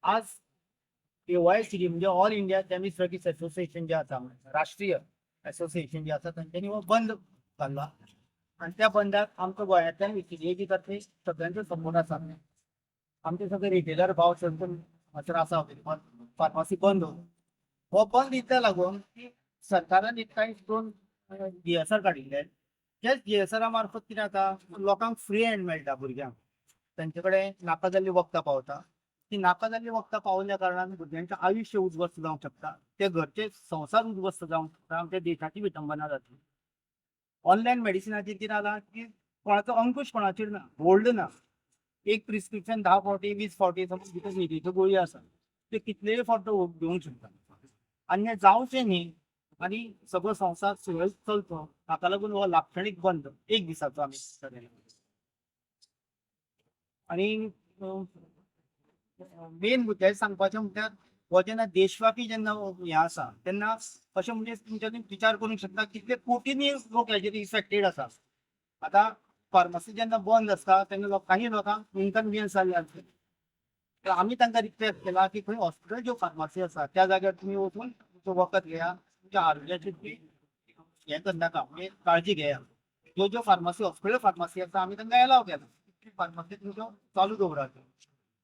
आज AOICD म्हणजे all India chemist drugs association जे आसा, राष्ट्रीय असोसिएशन जे आसा तांच्यांनी हो बंद घाल्ला आणि त्या बंदाक आमच्या गोंयांतल्यान ECDA तर्फे सगळ्यांचो सपोर्ट आसा. आमचे सगळे रिटेलर भाव सगळे हांगासर आसा फार्मासी बंद हो बंद इतल्या लागून की सरकारान एक काही दोन DSR काडिल्ले. त्याच DSR मार्फत कितें जाता, लोकांक फ्री हँड मेळटा भुरग्यांक. तांचे कडेन नाका जाल्ली वखदां पावता. ती नाका जाल्ली वखदां पावल्या कारणान भुरग्यांचें आयुश्य उद्ध्वस्त जावंक शकता. ते घरचे संसार उद्ध्वस्त जावंक शकता. आमच्या देशाची विटंबना जातली. ऑनलायन मेडिसिनाचेर कितें जालां की कोणाचो अंकुश कोणाचेर ना, होल्ड ना. एक प्रिस्क्रिप्शन 10 फावटी 20 फावटी समज भितर न्हिदेच्यो गुळयो आसा, ते कितलेय फावटी घेवंक शकता. आनी हें जावचें न्ही आनी सगळो संसार सुरळीत चलचो हाका लागून हो लाक्षणीक बंद एक दिसाचो आमी केला. आनी मेन मुद्द्याचेर सांगपाचें म्हटल्यार हो जेन्ना देशव्यापी जेन्ना हें आसा तेन्ना अशें म्हणजे तुमच्यांनी विचार करूंक शकता कितले कोटींनी लोक हेजेर इफेक्टेड आसा. आतां फार्मसी जेन्ना बंद आसता तेन्ना काही लोकांक इनकन्विनियन्स जाल्ले आसता. तर आमी तांकां रिक्वेस्ट केला की खंय हॉस्पिटल ज्यो फार्मासी आसा त्या जाग्यार तुमी वचून तुमचो वखद घेया, तुमच्या आरोग्याची तुमी हें करनाका म्हणजे काळजी घेया. ज्यो ज्यो फार्मासी हॉस्पिटल फार्मासी आसा आमी तांकां एलाव केला फार्मासी तुमच्यो चालू दवरात.